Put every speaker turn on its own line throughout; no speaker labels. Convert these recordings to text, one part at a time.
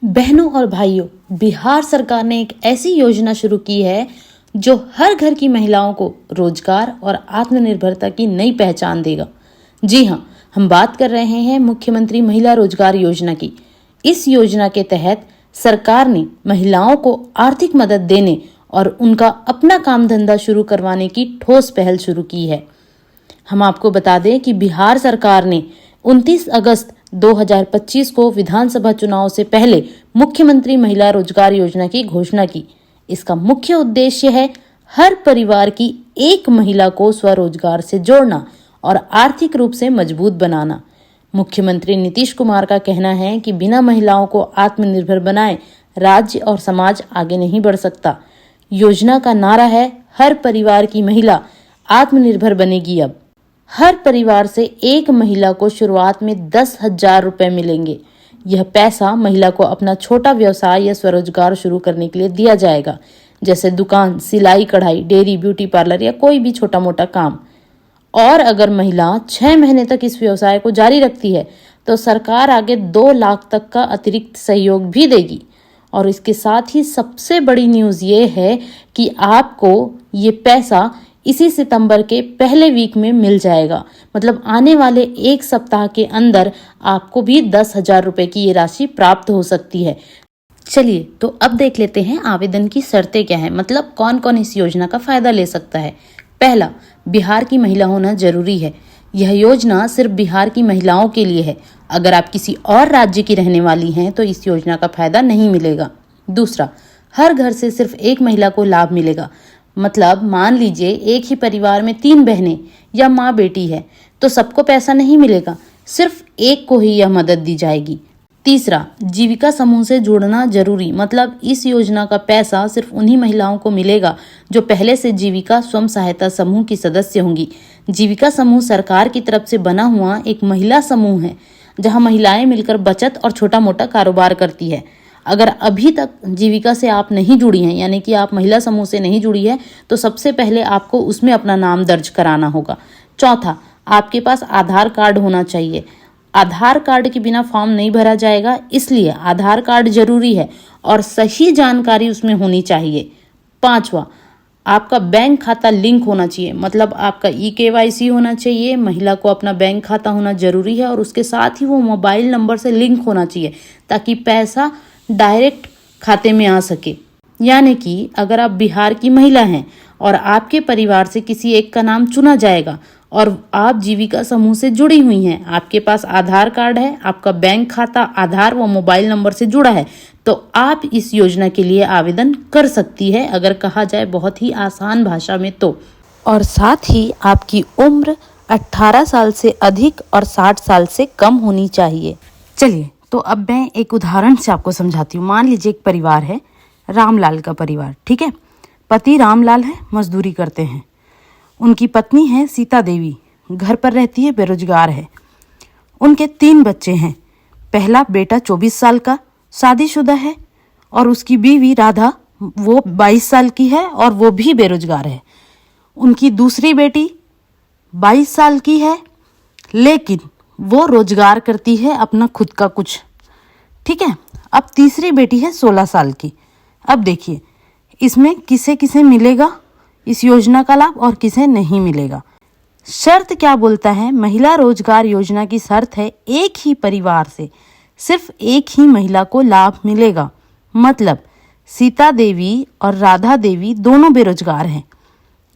बहनों और भाइयों, बिहार सरकार ने एक ऐसी योजना शुरू की है जो हर घर की महिलाओं को रोजगार और आत्मनिर्भरता की नई पहचान देगा। जी हाँ, हम बात कर रहे हैं मुख्यमंत्री महिला रोजगार योजना की। इस योजना के तहत सरकार ने महिलाओं को आर्थिक मदद देने और उनका अपना काम धंधा शुरू करवाने की ठोस पहल शुरू की है। हम आपको बता दें कि बिहार सरकार ने 29 अगस्त 2025 को विधानसभा चुनाव से पहले मुख्यमंत्री महिला रोजगार योजना की घोषणा की। इसका मुख्य उद्देश्य है हर परिवार की एक महिला को स्वरोजगार से जोड़ना और आर्थिक रूप से मजबूत बनाना। मुख्यमंत्री नीतीश कुमार का कहना है कि बिना महिलाओं को आत्मनिर्भर बनाए राज्य और समाज आगे नहीं बढ़ सकता। योजना का नारा है हर परिवार की महिला आत्मनिर्भर बनेगी। अब हर परिवार से एक महिला को शुरुआत में 10,000 रुपए मिलेंगे। यह पैसा महिला को अपना छोटा व्यवसाय या स्वरोजगार शुरू करने के लिए दिया जाएगा, जैसे दुकान, सिलाई कढ़ाई, डेयरी, ब्यूटी पार्लर या कोई भी छोटा मोटा काम। और अगर महिला 6 महीने तक इस व्यवसाय को जारी रखती है तो सरकार आगे 2 लाख तक का अतिरिक्त सहयोग भी देगी। और इसके साथ ही सबसे बड़ी न्यूज़ ये है कि आपको ये पैसा इसी सितंबर के पहले वीक में मिल जाएगा। मतलब आने वाले 1 सप्ताह के अंदर आपको भी 10,000 रुपए की ये राशि प्राप्त हो सकती है। चलिए तो अब देख लेते हैं आवेदन की शर्तें क्या है, मतलब कौन कौन इस योजना का फायदा ले सकता है। पहला, बिहार की महिला होना जरूरी है। यह योजना सिर्फ बिहार की महिलाओं के लिए है। अगर आप किसी और राज्य की रहने वाली हैं तो इस योजना का फायदा नहीं मिलेगा। दूसरा, हर घर से सिर्फ एक महिला को लाभ मिलेगा। मतलब मान लीजिए एक ही परिवार में 3 बहनें या माँ बेटी है तो सबको पैसा नहीं मिलेगा, सिर्फ एक को ही यह मदद दी जाएगी। तीसरा, जीविका समूह से जुड़ना जरूरी। मतलब इस योजना का पैसा सिर्फ उन्हीं महिलाओं को मिलेगा जो पहले से जीविका स्वयं सहायता समूह की सदस्य होंगी। जीविका समूह सरकार की तरफ से बना हुआ एक महिला समूह है जहां महिलाएं मिलकर बचत और छोटा मोटा कारोबार करती है। अगर अभी तक जीविका से आप नहीं जुड़ी हैं, यानी कि आप महिला समूह से नहीं जुड़ी है, तो सबसे पहले आपको उसमें अपना नाम दर्ज कराना होगा। चौथा, आपके पास आधार कार्ड होना चाहिए। आधार कार्ड के बिना फॉर्म नहीं भरा जाएगा, इसलिए आधार कार्ड जरूरी है और सही जानकारी उसमें होनी चाहिए। पांचवा, आपका बैंक खाता लिंक होना चाहिए। मतलब आपका eKYC होना चाहिए। महिला को अपना बैंक खाता होना जरूरी है और उसके साथ ही वो मोबाइल नंबर से लिंक होना चाहिए ताकि पैसा डायरेक्ट खाते में आ सके। यानी कि अगर आप बिहार की महिला हैं और आपके परिवार से किसी एक का नाम चुना जाएगा और आप जीविका समूह से जुड़ी हुई हैं, आपके पास आधार कार्ड है, आपका बैंक खाता आधार व मोबाइल नंबर से जुड़ा है, तो आप इस योजना के लिए आवेदन कर सकती है, अगर कहा जाए बहुत ही आसान भाषा में तो। और साथ ही आपकी उम्र 18 साल से अधिक और 60 साल से कम होनी चाहिए। चलिए तो अब मैं एक उदाहरण से आपको समझाती हूँ। मान लीजिए एक परिवार है, रामलाल का परिवार, ठीक है। पति रामलाल है, मजदूरी करते हैं। उनकी पत्नी है सीता देवी, घर पर रहती है, बेरोजगार है। उनके 3 बच्चे हैं। पहला बेटा 24 साल का शादीशुदा है और उसकी बीवी राधा वो 22 साल की है और वो भी बेरोजगार है। उनकी दूसरी बेटी 22 साल की है लेकिन वो रोजगार करती है अपना खुद का कुछ, ठीक है। अब तीसरी बेटी है 16 साल की। अब देखिए इसमें किसे किसे मिलेगा इस योजना का लाभ और किसे नहीं मिलेगा। शर्त क्या बोलता है, महिला रोजगार योजना की शर्त है एक ही परिवार से सिर्फ एक ही महिला को लाभ मिलेगा। मतलब सीता देवी और राधा देवी दोनों बेरोजगार हैं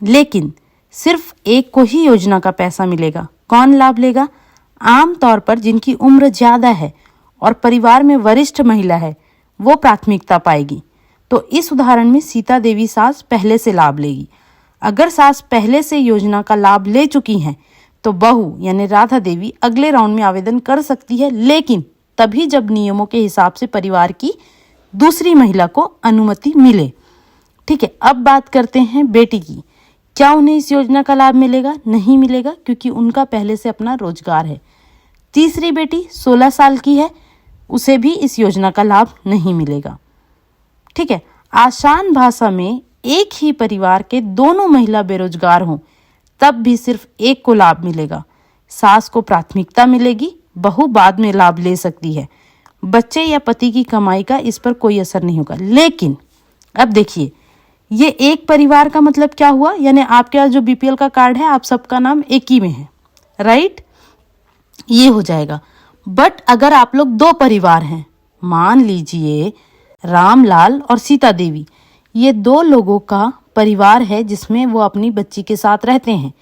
लेकिन सिर्फ एक को ही योजना का पैसा मिलेगा। कौन लाभ लेगा? आम तौर पर जिनकी उम्र ज्यादा है और परिवार में वरिष्ठ महिला है वो प्राथमिकता पाएगी। तो इस उदाहरण में सीता देवी सास पहले से लाभ लेगी। अगर सास पहले से योजना का लाभ ले चुकी हैं तो बहू यानी राधा देवी अगले राउंड में आवेदन कर सकती है, लेकिन तभी जब नियमों के हिसाब से परिवार की दूसरी महिला को अनुमति मिले, ठीक है। अब बात करते हैं बेटी की। क्या उन्हें इस योजना का लाभ मिलेगा? नहीं मिलेगा, क्योंकि उनका पहले से अपना रोजगार है। तीसरी बेटी 16 साल की है, उसे भी इस योजना का लाभ नहीं मिलेगा, ठीक है। आसान भाषा में एक ही परिवार के दोनों महिला बेरोजगार हों तब भी सिर्फ एक को लाभ मिलेगा। सास को प्राथमिकता मिलेगी, बहू बाद में लाभ ले सकती है। बच्चे या पति की कमाई का इस पर कोई असर नहीं होगा। लेकिन अब देखिए, ये एक परिवार का मतलब क्या हुआ, यानी आपके पास जो बीपीएल का कार्ड है आप सबका नाम एक ही में है, राइट, ये हो जाएगा। बट अगर आप लोग दो परिवार हैं, मान लीजिए रामलाल और सीता देवी, ये दो लोगों का परिवार है जिसमें वो अपनी बच्ची के साथ रहते हैं।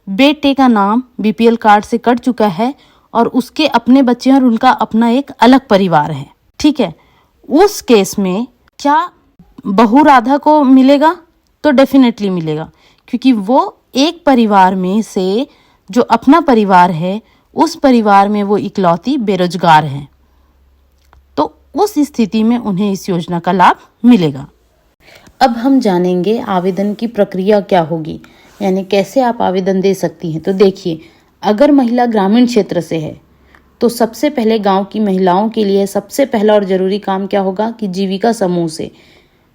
बेटे का नाम बीपीएल कार्ड से कट चुका है और उसके अपने बच्चे और उनका अपना एक अलग परिवार है, ठीक है। उस केस में क्या बहू राधा को मिलेगा? तो डेफिनेटली मिलेगा, क्योंकि वो एक परिवार में से जो अपना परिवार है उस परिवार में वो इकलौती बेरोजगार हैं, तो उस स्थिति में उन्हें इस योजना का लाभ मिलेगा। अब हम जानेंगे आवेदन की प्रक्रिया क्या होगी, यानी कैसे आप आवेदन दे सकती हैं। तो देखिए, अगर महिला ग्रामीण क्षेत्र से है तो सबसे पहले गांव की महिलाओं के लिए सबसे पहला और जरूरी काम क्या होगा कि जीविका समूह से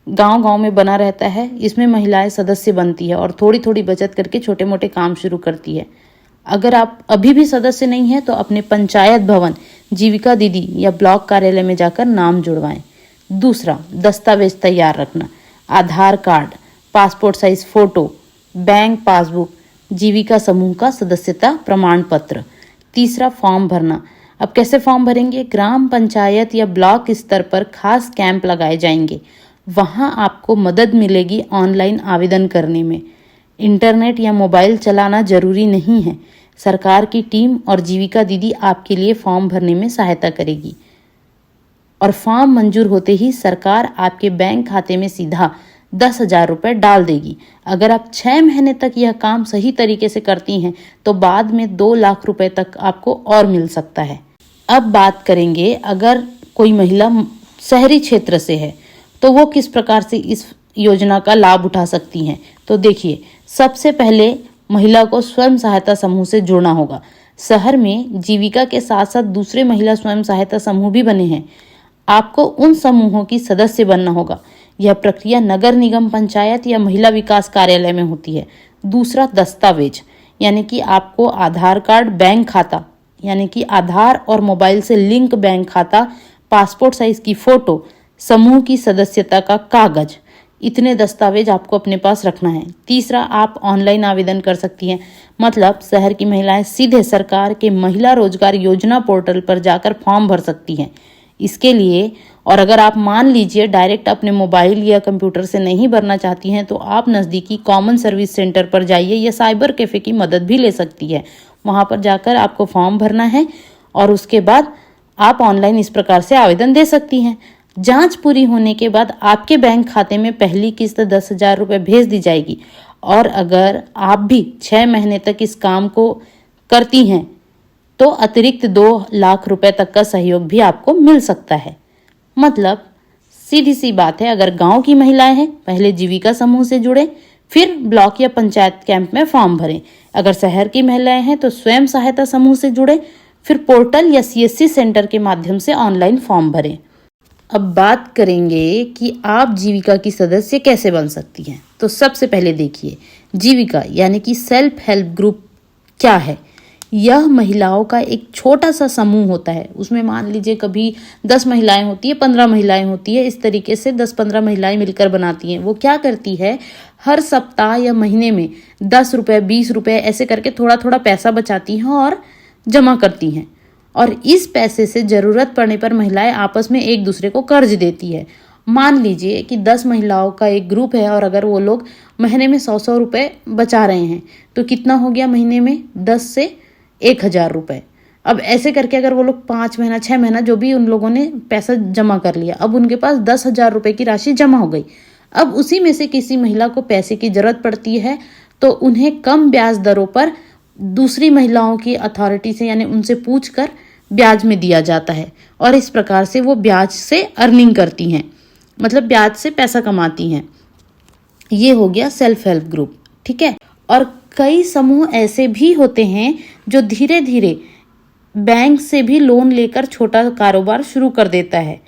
गांव-गांव में बना रहता है, इसमें महिलाएं सदस्य बनती है और थोड़ी थोड़ी बचत करके छोटे मोटे काम शुरू करती है। अगर आप अभी भी सदस्य नहीं है तो अपने पंचायत भवन, जीविका दीदी या ब्लॉक कार्यालय में जाकर नाम जुड़वाएं। दूसरा, दस्तावेज तैयार रखना, Aadhaar card, passport size photo, bank passbook, Jeevika समूह का सदस्यता प्रमाण पत्र। तीसरा, फॉर्म भरना। अब कैसे फॉर्म भरेंगे? ग्राम पंचायत या ब्लॉक स्तर पर खास कैंप लगाए जाएंगे, वहां आपको मदद मिलेगी ऑनलाइन आवेदन करने में। इंटरनेट या मोबाइल चलाना जरूरी नहीं है, सरकार की टीम और जीविका दीदी आपके लिए फॉर्म भरने में सहायता करेगी और फॉर्म मंजूर होते ही सरकार आपके बैंक खाते में सीधा 10,000 रुपये डाल देगी। अगर आप 6 महीने तक यह काम सही तरीके से करती हैं तो बाद में 2 लाख रुपए तक आपको और मिल सकता है। अब बात करेंगे, अगर कोई महिला शहरी क्षेत्र से है तो वो किस प्रकार से इस योजना का लाभ उठा सकती हैं। तो देखिए, सबसे पहले महिला को स्वयं सहायता समूह से जुड़ना होगा। शहर में जीविका के साथ साथ दूसरे महिला स्वयं सहायता समूह भी बने हैं, आपको उन समूहों की सदस्य बनना होगा। यह प्रक्रिया नगर निगम, पंचायत या महिला विकास कार्यालय में होती है। दूसरा, दस्तावेज, यानी कि आपको आधार कार्ड, बैंक खाता, यानी कि आधार और मोबाइल से लिंक बैंक खाता, पासपोर्ट साइज की फोटो, समूह की सदस्यता का कागज, इतने दस्तावेज आपको अपने पास रखना है। तीसरा, आप ऑनलाइन आवेदन कर सकती हैं, मतलब शहर की महिलाएं सीधे सरकार के महिला रोजगार योजना पोर्टल पर जाकर फॉर्म भर सकती हैं। इसके लिए, और अगर आप मान लीजिए डायरेक्ट अपने मोबाइल या कंप्यूटर से नहीं भरना चाहती हैं तो आप नज़दीकी कॉमन सर्विस सेंटर पर जाइए या साइबर कैफे की मदद भी ले सकती है। वहां पर जाकर आपको फॉर्म भरना है और उसके बाद आप ऑनलाइन इस प्रकार से आवेदन दे सकती हैं। जांच पूरी होने के बाद आपके बैंक खाते में पहली किस्त 10,000 रुपये भेज दी जाएगी और अगर आप भी 6 महीने तक इस काम को करती हैं तो अतिरिक्त 2 लाख रुपए तक का सहयोग भी आपको मिल सकता है। मतलब सीधी सी बात है, अगर गांव की महिलाएं हैं पहले जीविका समूह से जुड़े, फिर ब्लॉक या पंचायत कैंप में फॉर्म भरें। अगर शहर की महिलाएं हैं तो स्वयं सहायता समूह से जुड़े, फिर पोर्टल या सीएससी सेंटर के माध्यम से ऑनलाइन फॉर्म भरें। अब बात करेंगे कि आप जीविका की सदस्य कैसे बन सकती हैं। तो सबसे पहले देखिए, जीविका यानी कि सेल्फ हेल्प ग्रुप क्या है। यह महिलाओं का एक छोटा सा समूह होता है, उसमें मान लीजिए कभी 10 महिलाएं होती है, 15 महिलाएं होती है, इस तरीके से 10-15 महिलाएं मिलकर बनाती हैं। वो क्या करती है, हर सप्ताह या महीने में 10 रुपये, 20 रुपये ऐसे करके थोड़ा थोड़ा पैसा बचाती हैं और जमा करती हैं और इस पैसे से जरूरत पड़ने पर महिलाएं आपस में एक दूसरे को कर्ज देती है। मान लीजिए कि 10 महिलाओं का एक ग्रुप है और अगर वो लोग महीने में 100-100 रुपये बचा रहे हैं तो कितना हो गया महीने में, 10 से 1,000 रुपये। अब ऐसे करके अगर वो लोग 5 महीना 6 महीना जो भी उन लोगों ने पैसा जमा कर लिया, अब उनके पास 10,000 रुपये की राशि जमा हो गई। अब उसी में से किसी महिला को पैसे की जरूरत पड़ती है तो उन्हें कम ब्याज दरों पर दूसरी महिलाओं की अथॉरिटी से यानी उनसे पूछकर ब्याज में दिया जाता है और इस प्रकार से वो ब्याज से अर्निंग करती हैं, मतलब ब्याज से पैसा कमाती हैं। ये हो गया सेल्फ हेल्प ग्रुप, ठीक है। और कई समूह ऐसे भी होते हैं जो धीरे धीरे बैंक से भी लोन लेकर छोटा कारोबार शुरू कर देता है।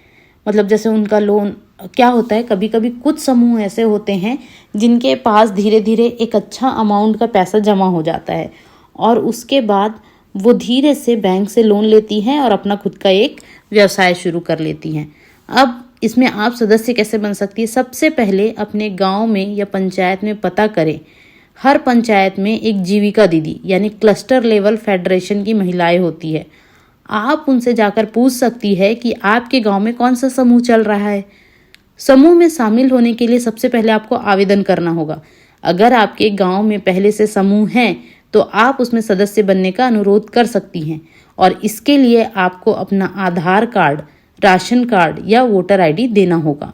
मतलब जैसे उनका लोन क्या होता है, कभी कभी कुछ समूह ऐसे होते हैं जिनके पास धीरे धीरे एक अच्छा अमाउंट का पैसा जमा हो जाता है और उसके बाद वो धीरे से बैंक से लोन लेती हैं और अपना खुद का एक व्यवसाय शुरू कर लेती हैं। अब इसमें आप सदस्य कैसे बन सकती है? सबसे पहले अपने गांव में या पंचायत में पता करें। हर पंचायत में एक जीविका दीदी यानी क्लस्टर लेवल फेडरेशन की महिलाएं होती है। आप उनसे जाकर पूछ सकती है कि आपके गांव में कौन सा समूह चल रहा है। समूह में शामिल होने के लिए सबसे पहले आपको आवेदन करना होगा। अगर आपके गांव में पहले से समूह हैं तो आप उसमें सदस्य बनने का अनुरोध कर सकती हैं और इसके लिए आपको अपना आधार कार्ड, राशन कार्ड या वोटर आईडी देना होगा।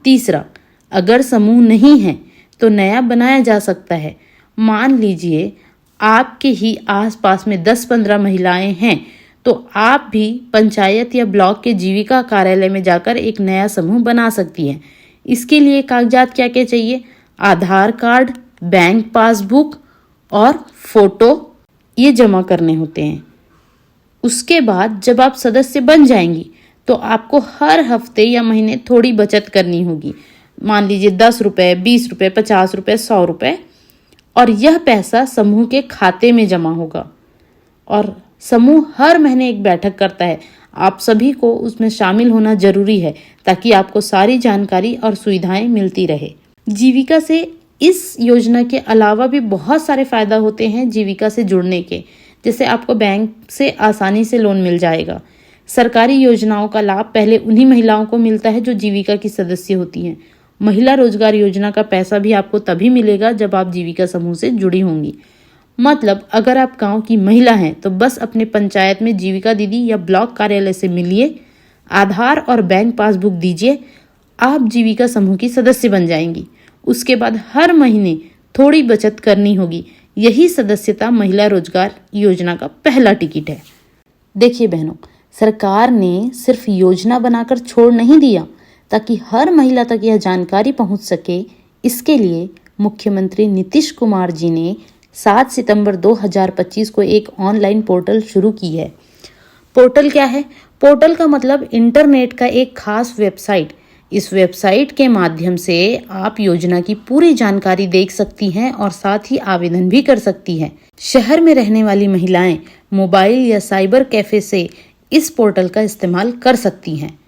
तीसरा, अगर समूह नहीं है तो नया बनाया जा सकता है। मान लीजिए आपके ही आसपास में 10-15 महिलाएं हैं तो आप भी पंचायत या ब्लॉक के जीविका कार्यालय में जाकर एक नया समूह बना सकती हैं। इसके लिए कागजात क्या क्या चाहिए? आधार कार्ड, बैंक पासबुक और फोटो ये जमा करने होते हैं। उसके बाद जब आप सदस्य बन जाएंगी तो आपको हर हफ्ते या महीने थोड़ी बचत करनी होगी। मान लीजिए 10 रुपये, 20 रुपये, 50 रुपये, 100 रुपये, और यह पैसा समूह के खाते में जमा होगा। और समूह हर महीने एक बैठक करता है। आप सभी को उसमें शामिल होना जरूरी है ताकि आपको सारी जानकारी और सुविधाएं मिलती रहे। जीविका से इस योजना के अलावा भी बहुत सारे फायदा होते हैं जीविका से जुड़ने के। जैसे आपको बैंक से आसानी से लोन मिल जाएगा। सरकारी योजनाओं का लाभ पहले उन्हीं महिलाओं को मिलता है जो जीविका की सदस्य होती हैं। महिला रोजगार योजना का पैसा भी आपको तभी मिलेगा जब आप जीविका समूह से जुड़ी होंगी। मतलब अगर आप गांव की महिला हैं तो बस अपने पंचायत में जीविका दीदी या ब्लॉक कार्यालय से मिलिए, आधार और बैंक पासबुक दीजिए, आप जीविका समूह की सदस्य बन जाएंगी। उसके बाद हर महीने थोड़ी बचत करनी होगी। यही सदस्यता महिला रोजगार योजना का पहला टिकट है। देखिए बहनों, सरकार ने सिर्फ योजना बनाकर छोड़ नहीं दिया ताकि हर महिला तक यह जानकारी पहुंच सके। इसके लिए मुख्यमंत्री नीतीश कुमार जी ने 7 सितंबर 2025 को एक ऑनलाइन पोर्टल शुरू की है। पोर्टल क्या है? पोर्टल का मतलब इंटरनेट का एक खास वेबसाइट। इस वेबसाइट के माध्यम से आप योजना की पूरी जानकारी देख सकती हैं और साथ ही आवेदन भी कर सकती हैं। शहर में रहने वाली महिलाएं मोबाइल या साइबर कैफे से इस पोर्टल का इस्तेमाल कर सकती हैं।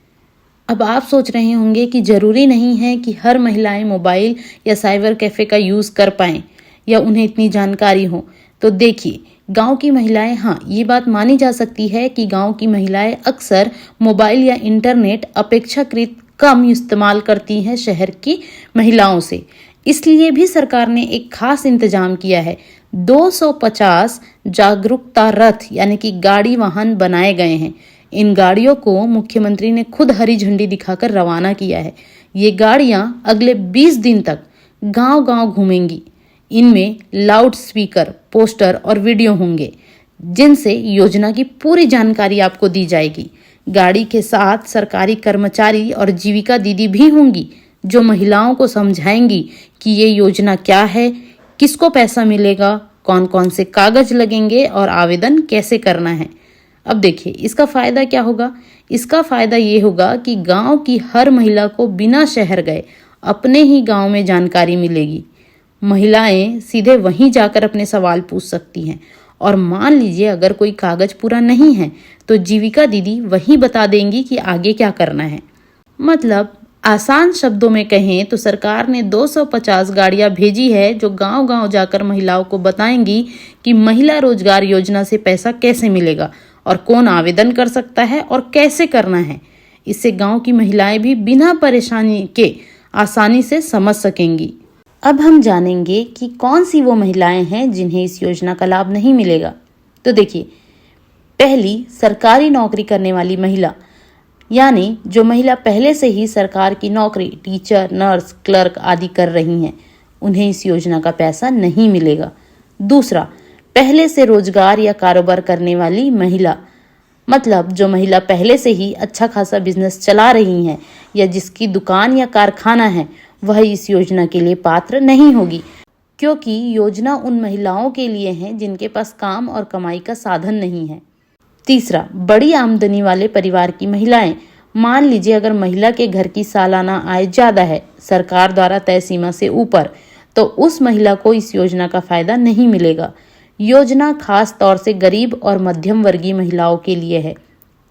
अब आप सोच रहे होंगे कि जरूरी नहीं है कि हर महिलाएं मोबाइल या साइबर कैफे का यूज कर पाएं या उन्हें इतनी जानकारी हो। तो देखिए, गांव की महिलाएं, हाँ ये बात मानी जा सकती है कि गांव की महिलाएं अक्सर मोबाइल या इंटरनेट अपेक्षाकृत कम इस्तेमाल करती हैं शहर की महिलाओं से। इसलिए भी सरकार ने एक खास इंतजाम किया है। 250 जागरूकता रथ यानी कि गाड़ी वाहन बनाए गए हैं। इन गाड़ियों को मुख्यमंत्री ने खुद हरी झंडी दिखाकर रवाना किया है। ये गाड़ियां अगले 20 दिन तक गांव-गांव घूमेंगी। इनमें लाउड स्पीकर, पोस्टर और वीडियो होंगे जिनसे योजना की पूरी जानकारी आपको दी जाएगी। गाड़ी के साथ सरकारी कर्मचारी और जीविका दीदी भी होंगी जो महिलाओं को समझाएंगी कि ये योजना क्या है, किसको पैसा मिलेगा, कौन कौन से कागज लगेंगे और आवेदन कैसे करना है। अब देखिए, इसका फायदा क्या होगा? इसका फायदा ये होगा कि गांव की हर महिला को बिना शहर गए अपने ही गांव में जानकारी मिलेगी। महिलाएं सीधे वहीं जाकर अपने सवाल पूछ सकती हैं और मान लीजिए अगर कोई कागज पूरा नहीं है तो जीविका दीदी वहीं बता देंगी कि आगे क्या करना है। मतलब आसान शब्दों में कहें तो सरकार ने 250 गाड़ियां भेजी है जो गांव-गांव जाकर महिलाओं को बताएंगी कि महिला रोजगार योजना से पैसा कैसे मिलेगा और कौन आवेदन कर सकता है और कैसे करना है। इससे गांव की महिलाएं भी बिना परेशानी के आसानी से समझ सकेंगी। अब हम जानेंगे कि कौन सी वो महिलाएं हैं जिन्हें इस योजना का लाभ नहीं मिलेगा। तो देखिए, पहली, सरकारी नौकरी करने वाली महिला, यानी जो महिला पहले से ही सरकार की नौकरी टीचर, नर्स, क्लर्क आदि कर रही हैं, उन्हें इस योजना का पैसा नहीं मिलेगा। दूसरा, पहले से रोजगार या कारोबार करने वाली महिला, मतलब जो महिला पहले से ही अच्छा खासा बिजनेस चला रही हैं या जिसकी दुकान या कारखाना है, वह इस योजना के लिए पात्र नहीं होगी, क्योंकि योजना उन महिलाओं के लिए है जिनके पास काम और कमाई का साधन नहीं है। तीसरा, बड़ी आमदनी वाले परिवार की महिलाएं, मान लीजिए अगर महिला के घर की सालाना आय ज्यादा है, सरकार द्वारा तय सीमा से ऊपर, तो उस महिला को इस योजना का फायदा नहीं मिलेगा। योजना खास तौर से गरीब और मध्यम वर्गीय महिलाओं के लिए है।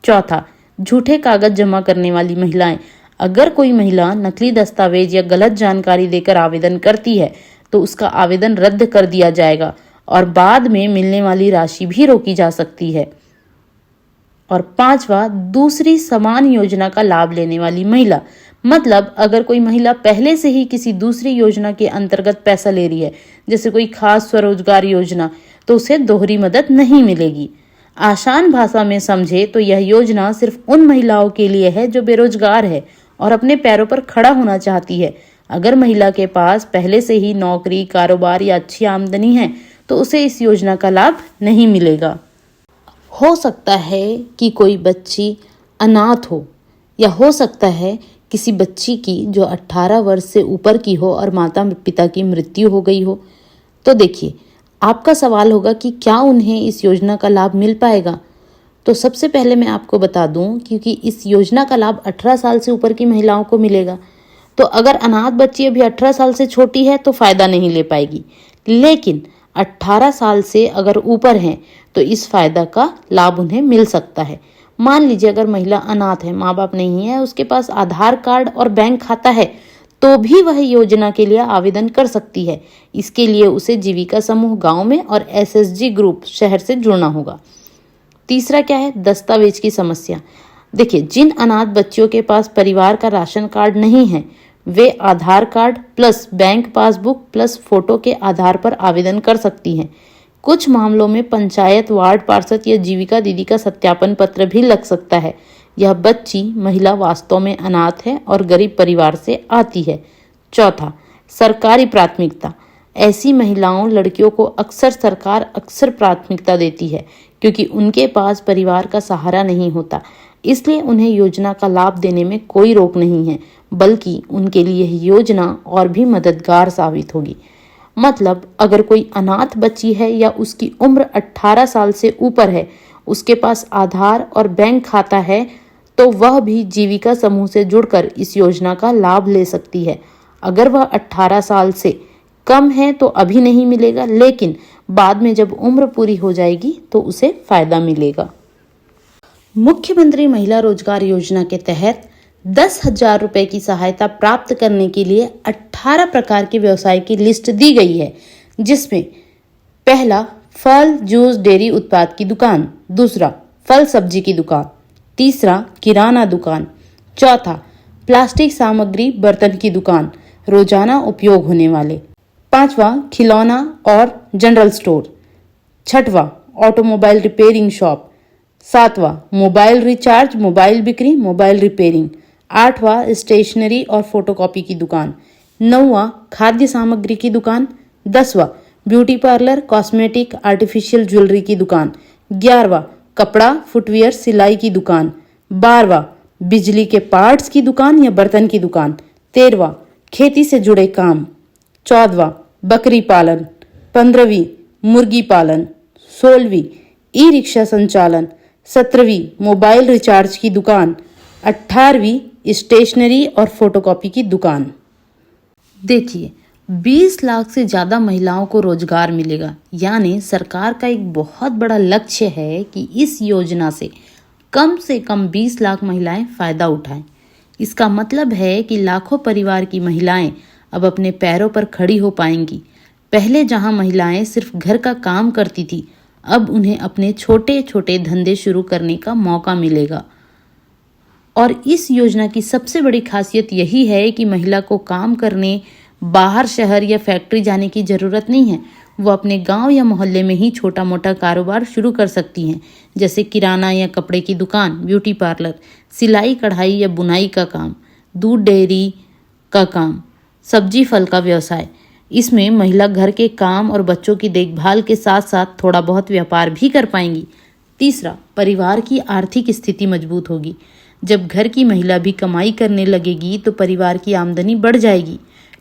चौथा, झूठे कागज जमा करने वाली महिलाएं। अगर कोई महिला नकली दस्तावेज या गलत जानकारी देकर आवेदन करती है तो उसका आवेदन रद्द कर दिया जाएगा और बाद में मिलने वाली राशि भी रोकी जा सकती है। और पांचवा, दूसरी समान योजना का लाभ लेने वाली महिला। मतलब अगर कोई महिला पहले से ही किसी दूसरी योजना के अंतर्गत पैसा ले रही है, जैसे कोई खास स्वरोजगार योजना, तो उसे दोहरी मदद नहीं मिलेगी। आसान भाषा में समझे तो यह योजना सिर्फ उन महिलाओं के लिए है जो बेरोजगार है और अपने पैरों पर खड़ा होना चाहती है। अगर महिला के पास पहले से ही नौकरी, कारोबार या अच्छी आमदनी है तो उसे इस योजना का लाभ नहीं मिलेगा। हो सकता है कि कोई बच्ची अनाथ हो, या हो सकता है किसी बच्ची की जो 18 वर्ष से ऊपर की हो और माता पिता की मृत्यु हो गई हो। तो देखिए, आपका सवाल होगा कि क्या उन्हें इस योजना का लाभ मिल पाएगा। तो सबसे पहले मैं आपको बता दूं, क्योंकि इस योजना का लाभ 18 साल से ऊपर की महिलाओं को मिलेगा। तो अगर अनाथ बच्ची अभी 18 साल से छोटी है तो फायदा नहीं ले पाएगी, लेकिन 18 साल से अगर ऊपर हैं तो इस फायदा का लाभ उन्हें मिल सकता है। मान लीजिए अगर महिला अनाथ है, माँ बाप नहीं है, उसके पास आधार कार्ड और बैंक खाता है, तो भी वह योजना के लिए आवेदन कर सकती है। इसके लिए उसे जीविका समूह गांव में और एसएसजी ग्रुप शहर से जुड़ना होगा। तीसरा क्या है, दस्तावेज की समस्या। देखिए, जिन अनाथ बच्चियों के पास परिवार का राशन कार्ड नहीं है, वे Aadhaar card plus bank passbook plus photo के आधार पर आवेदन कर सकती हैं। कुछ मामलों में पंचायत, वार्ड पार्षद या जीविका दीदी का सत्यापन पत्र भी लग सकता है। यह बच्ची महिला वास्तव में अनाथ है और गरीब परिवार से आती है। चौथा, सरकारी प्राथमिकता। ऐसी महिलाओं, लड़कियों को सरकार अक्सर प्राथमिकता देती है क्योंकि उनके पास परिवार का सहारा नहीं होता। इसलिए उन्हें योजना का लाभ देने में कोई रोक नहीं है, बल्कि उनके लिए यह योजना और भी मददगार साबित होगी। मतलब अगर कोई अनाथ बच्ची है या उसकी उम्र 18 साल से ऊपर है, उसके पास आधार और बैंक खाता है, तो वह भी जीविका समूह से जुड़कर इस योजना का लाभ ले सकती है। अगर वह 18 साल से कम है तो अभी नहीं मिलेगा, लेकिन बाद में जब उम्र पूरी हो जाएगी तो उसे फायदा मिलेगा। मुख्यमंत्री महिला रोजगार योजना के तहत 10,000 रुपए की सहायता प्राप्त करने के लिए 18 प्रकार के व्यवसाय की लिस्ट दी गई है, जिसमें पहला, फल जूस डेयरी उत्पाद की दुकान। दूसरा, फल सब्जी की दुकान। तीसरा, किराना दुकान। चौथा, प्लास्टिक सामग्री बर्तन की दुकान, रोजाना उपयोग होने वाले। पांचवा, खिलौना और जनरल स्टोर। छठवां, ऑटोमोबाइल रिपेयरिंग शॉप। सातवां, मोबाइल रिचार्ज, मोबाइल बिक्री, मोबाइल रिपेयरिंग। आठवां, स्टेशनरी और फोटोकॉपी की दुकान। नौवां, खाद्य सामग्री की दुकान। 10वां, beauty parlour, cosmetic, artificial jewellery की दुकान। 11वां, कपड़ा, फुटवियर, सिलाई की दुकान। 12वां, बिजली के पार्ट्स की दुकान या बर्तन की दुकान। 13वां, खेती से जुड़े काम। 14वां, बकरी पालन। 15वीं, मुर्गी पालन। 16वीं, ई रिक्शा संचालन। 17वीं, मोबाइल रिचार्ज की दुकान। 18वीं, स्टेशनरी और फोटोकॉपी की दुकान। देखिए, 20 लाख से ज्यादा महिलाओं को रोजगार मिलेगा। यानी सरकार का एक बहुत बड़ा लक्ष्य है कि इस योजना से कम 20 लाख महिलाएं फायदा उठाएं। इसका मतलब है कि लाखों परिवार की महिलाएं अब अपने पैरों पर खड़ी हो पाएंगी। पहले जहां महिलाएं सिर्फ घर का काम करती थी, अब उन्हें अपने छोटे छोटे धंधे शुरू करने का मौका मिलेगा। और इस योजना की सबसे बड़ी खासियत यही है कि महिला को काम करने बाहर शहर या फैक्ट्री जाने की जरूरत नहीं है। वो अपने गांव या मोहल्ले में ही छोटा मोटा कारोबार शुरू कर सकती हैं, जैसे किराना या कपड़े की दुकान, ब्यूटी पार्लर, सिलाई कढ़ाई या बुनाई का काम, दूध डेयरी का काम, सब्जी फल का व्यवसाय। इसमें महिला घर के काम और बच्चों की देखभाल के साथ साथ थोड़ा बहुत व्यापार भी कर पाएंगी। तीसरा, परिवार की आर्थिक स्थिति मजबूत होगी। जब घर की महिला भी कमाई करने लगेगी तो परिवार की आमदनी बढ़ जाएगी।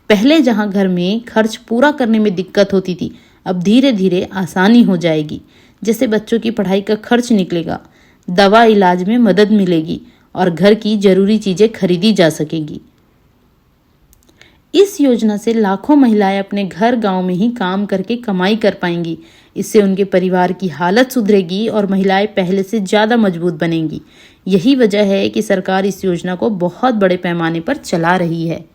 पहले जहां घर में खर्च पूरा करने में दिक्कत होती थी, अब धीरे धीरे आसानी हो जाएगी। जैसे बच्चों की पढ़ाई का खर्च निकलेगा, दवा इलाज में मदद मिलेगी और घर की जरूरी चीजें खरीदी जा सकेंगी। इस योजना से लाखों महिलाएं अपने घर गांव में ही काम करके कमाई कर पाएंगी। इससे उनके परिवार की हालत सुधरेगी और महिलाएं पहले से ज़्यादा मजबूत बनेंगी। यही वजह है कि सरकार इस योजना को बहुत बड़े पैमाने पर चला रही है।